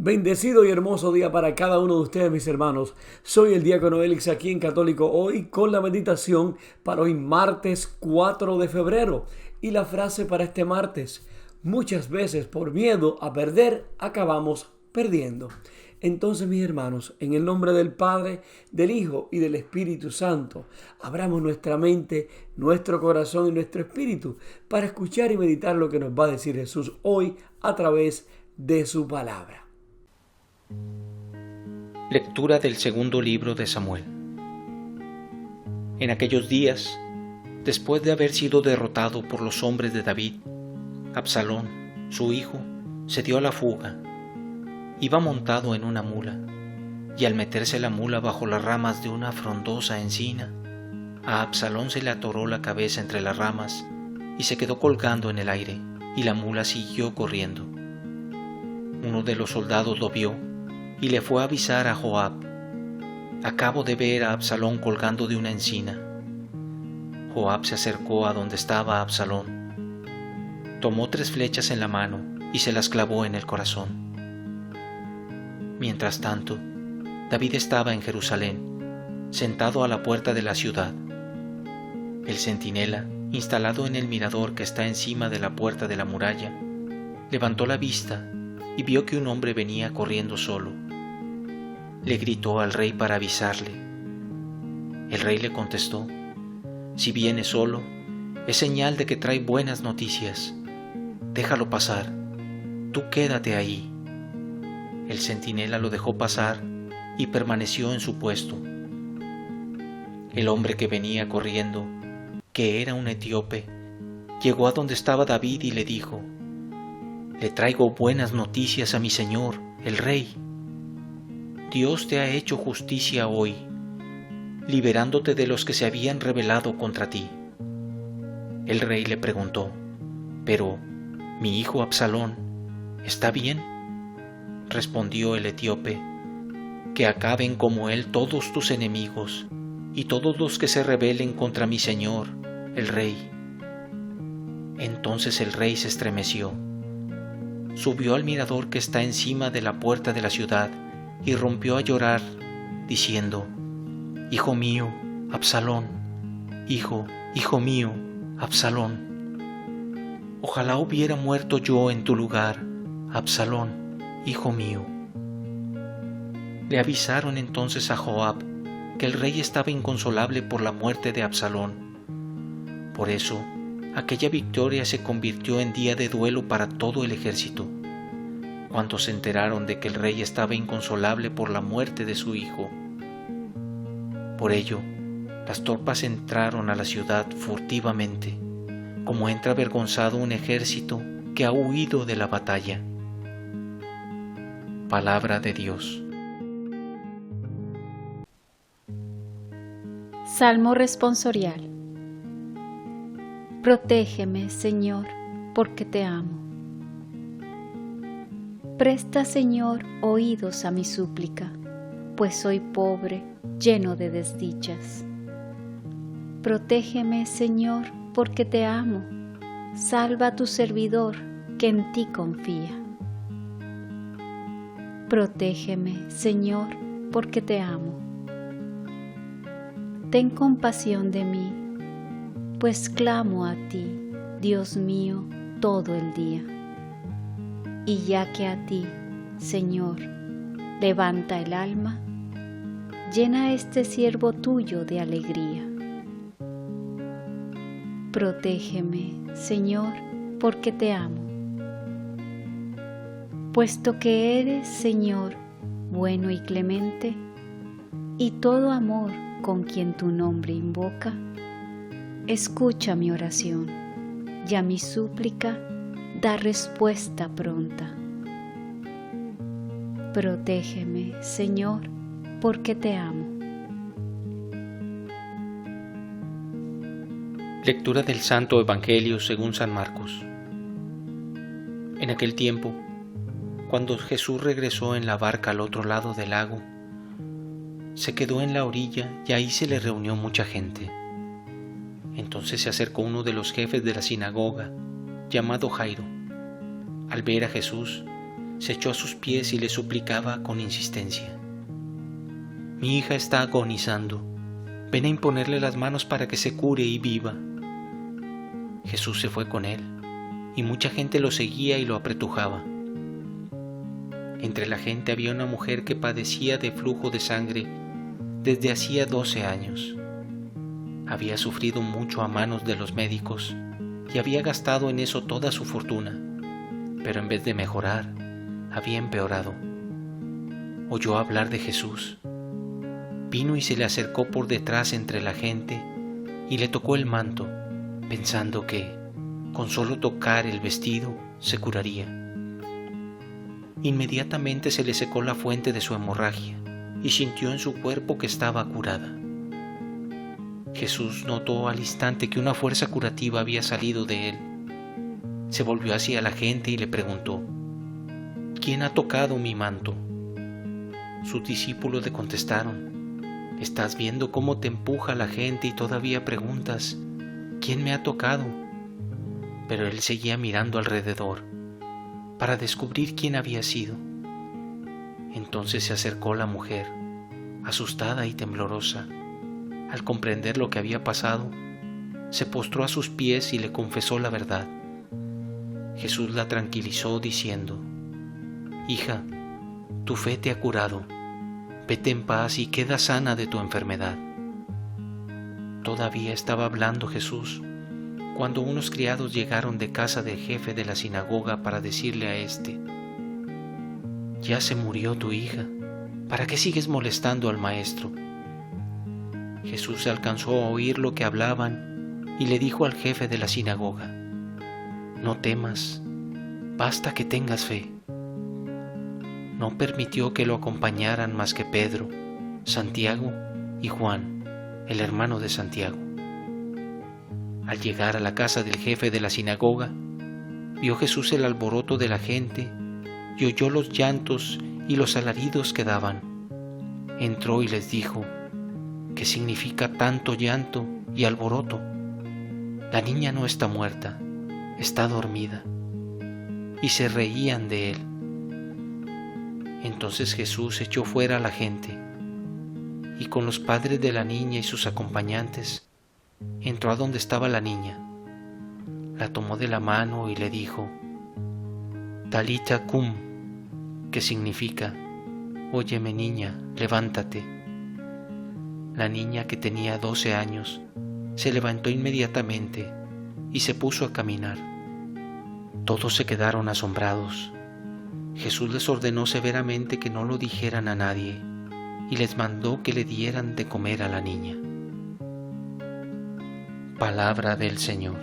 Bendecido y hermoso día para cada uno de ustedes, mis hermanos. Soy el diácono Elix aquí en Católico Hoy con la meditación para hoy martes 4 de febrero. Y la frase para este martes: muchas veces por miedo a perder acabamos perdiendo. Entonces, mis hermanos, en el nombre del Padre, del Hijo y del Espíritu Santo, abramos nuestra mente, nuestro corazón y nuestro espíritu para escuchar y meditar lo que nos va a decir Jesús hoy a través de su palabra. Lectura del segundo libro de Samuel. En aquellos días, después de haber sido derrotado por los hombres de David, Absalón, su hijo, se dio a la fuga. Iba montado en una mula, y al meterse la mula bajo las ramas de una frondosa encina, a Absalón se le atoró la cabeza entre las ramas y se quedó colgando en el aire, y la mula siguió corriendo. Uno de los soldados lo vio y le fue a avisar a Joab: acabo de ver a Absalón colgando de una encina. Joab se acercó a donde estaba Absalón, tomó 3 flechas en la mano y se las clavó en el corazón. Mientras tanto, David estaba en Jerusalén, sentado a la puerta de la ciudad. El centinela, instalado en el mirador que está encima de la puerta de la muralla, levantó la vista y vio que un hombre venía corriendo solo. Le gritó al rey para avisarle. El rey le contestó: si viene solo, es señal de que trae buenas noticias. Déjalo pasar, tú quédate ahí. El centinela lo dejó pasar y permaneció en su puesto. El hombre que venía corriendo, que era un etíope, llegó a donde estaba David y le dijo: le traigo buenas noticias a mi señor, el rey. Dios te ha hecho justicia hoy, liberándote de los que se habían rebelado contra ti. El rey le preguntó: pero, ¿mi hijo Absalón está bien? Respondió el etíope: que acaben como él todos tus enemigos y todos los que se rebelen contra mi señor, el rey. Entonces el rey se estremeció, subió al mirador que está encima de la puerta de la ciudad y rompió a llorar, diciendo: hijo mío, Absalón, hijo mío, Absalón. Ojalá hubiera muerto yo en tu lugar, Absalón, hijo mío. Le avisaron entonces a Joab que el rey estaba inconsolable por la muerte de Absalón. Por eso, aquella victoria se convirtió en día de duelo para todo el ejército. Cuando se enteraron de que el rey estaba inconsolable por la muerte de su hijo. Por ello, las tropas entraron a la ciudad furtivamente, como entra avergonzado un ejército que ha huido de la batalla. Palabra de Dios. Salmo responsorial. Protégeme, Señor, porque te amo. Presta, Señor, oídos a mi súplica, pues soy pobre, lleno de desdichas. Protégeme, Señor, porque te amo. Salva a tu servidor, que en ti confía. Protégeme, Señor, porque te amo. Ten compasión de mí, pues clamo a ti, Dios mío, todo el día. Y ya que a ti, Señor, levanta el alma, llena este siervo tuyo de alegría. Protégeme, Señor, porque te amo. Puesto que eres, Señor, bueno y clemente, y todo amor con quien tu nombre invoca, escucha mi oración, y a mi súplica da respuesta pronta. Protégeme, Señor, porque te amo. Lectura del Santo Evangelio según San Marcos. En aquel tiempo, cuando Jesús regresó en la barca al otro lado del lago, se quedó en la orilla y ahí se le reunió mucha gente. Entonces se acercó uno de los jefes de la sinagoga, llamado Jairo. Al ver a Jesús, se echó a sus pies y le suplicaba con insistencia: «Mi hija está agonizando. Ven a imponerle las manos para que se cure y viva». Jesús se fue con él, y mucha gente lo seguía y lo apretujaba. Entre la gente había una mujer que padecía de flujo de sangre desde hacía 12 años. Había sufrido mucho a manos de los médicos y había gastado en eso toda su fortuna, pero en vez de mejorar, había empeorado. Oyó hablar de Jesús. Vino y se le acercó por detrás entre la gente y le tocó el manto, pensando que, con solo tocar el vestido, se curaría. Inmediatamente se le secó la fuente de su hemorragia y sintió en su cuerpo que estaba curada. Jesús notó al instante que una fuerza curativa había salido de él. Se volvió hacia la gente y le preguntó: «¿Quién ha tocado mi manto?». Sus discípulos le contestaron: «¿Estás viendo cómo te empuja la gente y todavía preguntas: ¿quién me ha tocado?». Pero él seguía mirando alrededor para descubrir quién había sido. Entonces se acercó la mujer, asustada y temblorosa. Al comprender lo que había pasado, se postró a sus pies y le confesó la verdad. Jesús la tranquilizó diciendo: «Hija, tu fe te ha curado. Vete en paz y queda sana de tu enfermedad». Todavía estaba hablando Jesús cuando unos criados llegaron de casa del jefe de la sinagoga para decirle a éste: «Ya se murió tu hija. ¿Para qué sigues molestando al maestro?». Jesús alcanzó a oír lo que hablaban y le dijo al jefe de la sinagoga: «No temas, basta que tengas fe». No permitió que lo acompañaran más que Pedro, Santiago y Juan, el hermano de Santiago. Al llegar a la casa del jefe de la sinagoga, vio Jesús el alboroto de la gente y oyó los llantos y los alaridos que daban. Entró y les dijo: «¿Qué significa tanto llanto y alboroto? La niña no está muerta, está dormida». Y se reían de él. Entonces Jesús echó fuera a la gente y con los padres de la niña y sus acompañantes entró a donde estaba la niña. La tomó de la mano y le dijo: «Talita cum», que significa: «Óyeme niña, levántate». La niña, que tenía 12 años, se levantó inmediatamente y se puso a caminar. Todos se quedaron asombrados. Jesús les ordenó severamente que no lo dijeran a nadie y les mandó que le dieran de comer a la niña. Palabra del Señor.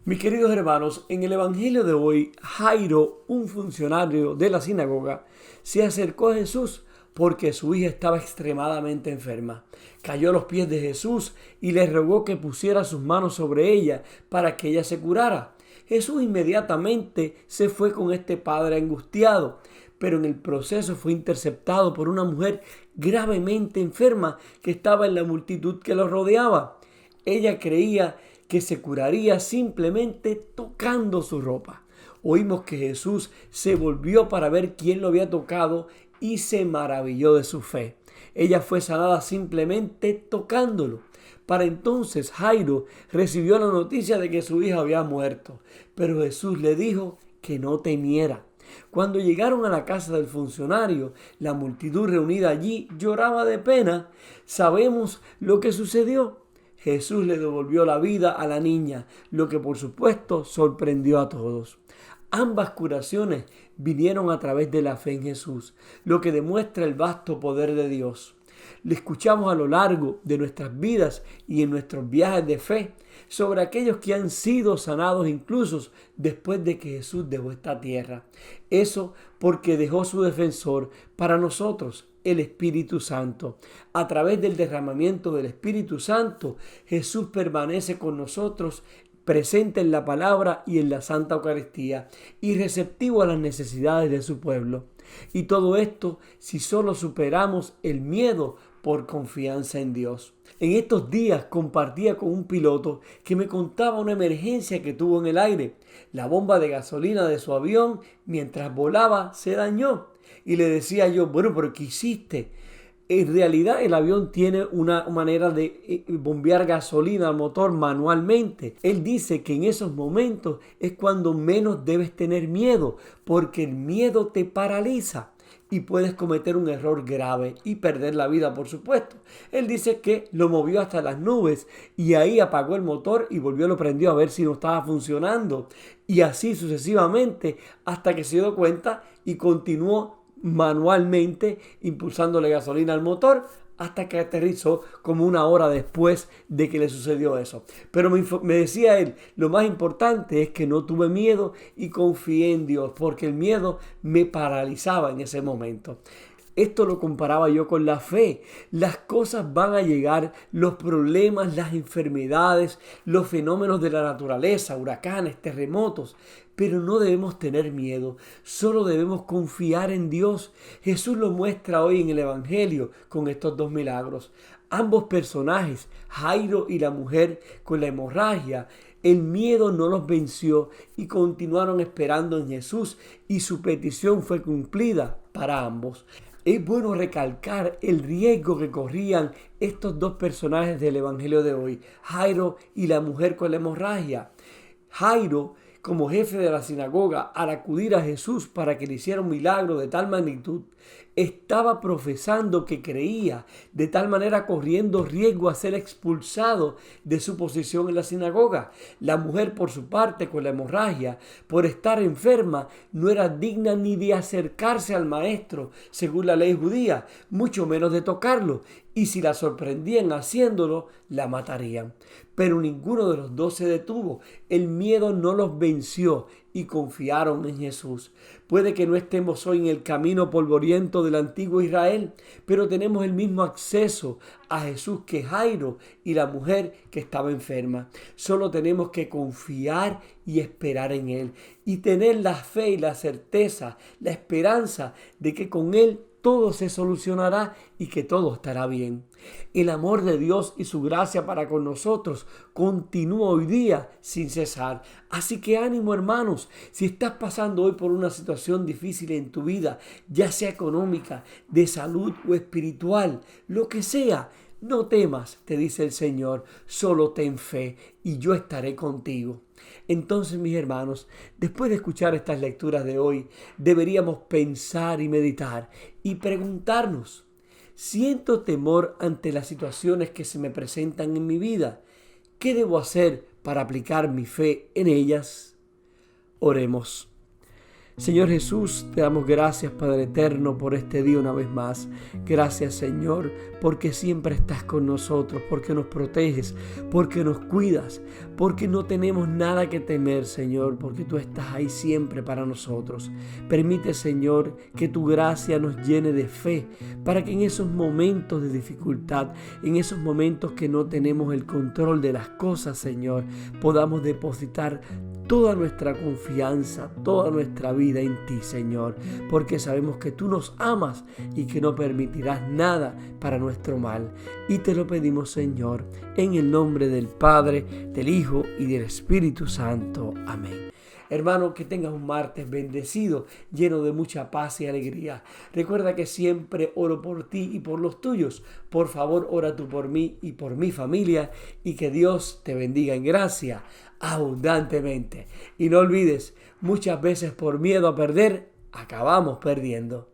Mis queridos hermanos, en el Evangelio de hoy, Jairo, un funcionario de la sinagoga, se acercó a Jesús porque su hija estaba extremadamente enferma. Cayó a los pies de Jesús y le rogó que pusiera sus manos sobre ella para que ella se curara. Jesús inmediatamente se fue con este padre angustiado, pero en el proceso fue interceptado por una mujer gravemente enferma que estaba en la multitud que lo rodeaba. Ella creía que se curaría simplemente tocando su ropa. Oímos que Jesús se volvió para ver quién lo había tocado y se maravilló de su fe. Ella fue sanada simplemente tocándolo. Para entonces Jairo recibió la noticia de que su hija había muerto, pero Jesús le dijo que no temiera. Cuando llegaron a la casa del funcionario, la multitud reunida allí lloraba de pena. Sabemos lo que sucedió. Jesús le devolvió la vida a la niña, lo que por supuesto sorprendió a todos. Ambas curaciones vinieron a través de la fe en Jesús, lo que demuestra el vasto poder de Dios. Le escuchamos a lo largo de nuestras vidas y en nuestros viajes de fe sobre aquellos que han sido sanados incluso después de que Jesús dejó esta tierra. Eso porque dejó su defensor para nosotros, el Espíritu Santo. A través del derramamiento del Espíritu Santo, Jesús permanece con nosotros, presente en la palabra y en la Santa Eucaristía y receptivo a las necesidades de su pueblo. Y todo esto si solo superamos el miedo por confianza en Dios. En estos días compartía con un piloto que me contaba una emergencia que tuvo en el aire. La bomba de gasolina de su avión mientras volaba se dañó. Y le decía yo, bueno, pero ¿qué hiciste? En realidad el avión tiene una manera de bombear gasolina al motor manualmente. Él dice que en esos momentos es cuando menos debes tener miedo, porque el miedo te paraliza y puedes cometer un error grave y perder la vida, por supuesto. Él dice que lo movió hasta las nubes y ahí apagó el motor y lo prendió a ver si no estaba funcionando. Y así sucesivamente hasta que se dio cuenta y continuó manualmente impulsándole gasolina al motor hasta que aterrizó como una hora después de que le sucedió eso. Pero me decía él, lo más importante es que no tuve miedo y confié en Dios, porque el miedo me paralizaba en ese momento. Esto lo comparaba yo con la fe. Las cosas van a llegar, los problemas, las enfermedades, los fenómenos de la naturaleza, huracanes, terremotos. Pero no debemos tener miedo, solo debemos confiar en Dios. Jesús lo muestra hoy en el Evangelio con estos dos milagros. Ambos personajes, Jairo y la mujer con la hemorragia, el miedo no los venció y continuaron esperando en Jesús y su petición fue cumplida para ambos. Es bueno recalcar el riesgo que corrían estos dos personajes del Evangelio de hoy, Jairo y la mujer con la hemorragia. Jairo, como jefe de la sinagoga, al acudir a Jesús para que le hiciera un milagro de tal magnitud, estaba profesando que creía, de tal manera corriendo riesgo a ser expulsado de su posición en la sinagoga. La mujer, por su parte, con la hemorragia, por estar enferma, no era digna ni de acercarse al maestro, según la ley judía, mucho menos de tocarlo, y si la sorprendían haciéndolo, la matarían. Pero ninguno de los dos se detuvo. El miedo no los venció y confiaron en Jesús. Puede que no estemos hoy en el camino polvoriento del antiguo Israel, pero tenemos el mismo acceso a Jesús que Jairo y la mujer que estaba enferma. Solo tenemos que confiar y esperar en Él y tener la fe y la certeza, la esperanza de que con Él todo se solucionará y que todo estará bien. El amor de Dios y su gracia para con nosotros continúa hoy día sin cesar. Así que ánimo, hermanos, si estás pasando hoy por una situación difícil en tu vida, ya sea económica, de salud o espiritual, lo que sea, no temas, te dice el Señor, solo ten fe y yo estaré contigo. Entonces, mis hermanos, después de escuchar estas lecturas de hoy, deberíamos pensar y meditar y preguntarnos, ¿siento temor ante las situaciones que se me presentan en mi vida? ¿Qué debo hacer para aplicar mi fe en ellas? Oremos. Señor Jesús, te damos gracias, Padre eterno, por este día una vez más. Gracias, Señor, porque siempre estás con nosotros, porque nos proteges, porque nos cuidas, porque no tenemos nada que temer, Señor, porque tú estás ahí siempre para nosotros. Permite, Señor, que tu gracia nos llene de fe, para que en esos momentos de dificultad, en esos momentos que no tenemos el control de las cosas, Señor, podamos depositar toda nuestra confianza, toda nuestra vida en ti, Señor, porque sabemos que tú nos amas y que no permitirás nada para nuestro mal. Y te lo pedimos, Señor, en el nombre del Padre, del Hijo y del Espíritu Santo. Amén. Hermano, que tengas un martes bendecido, lleno de mucha paz y alegría. Recuerda que siempre oro por ti y por los tuyos. Por favor, ora tú por mí y por mi familia, y que Dios te bendiga en gracia abundantemente. Y no olvides, muchas veces por miedo a perder, acabamos perdiendo.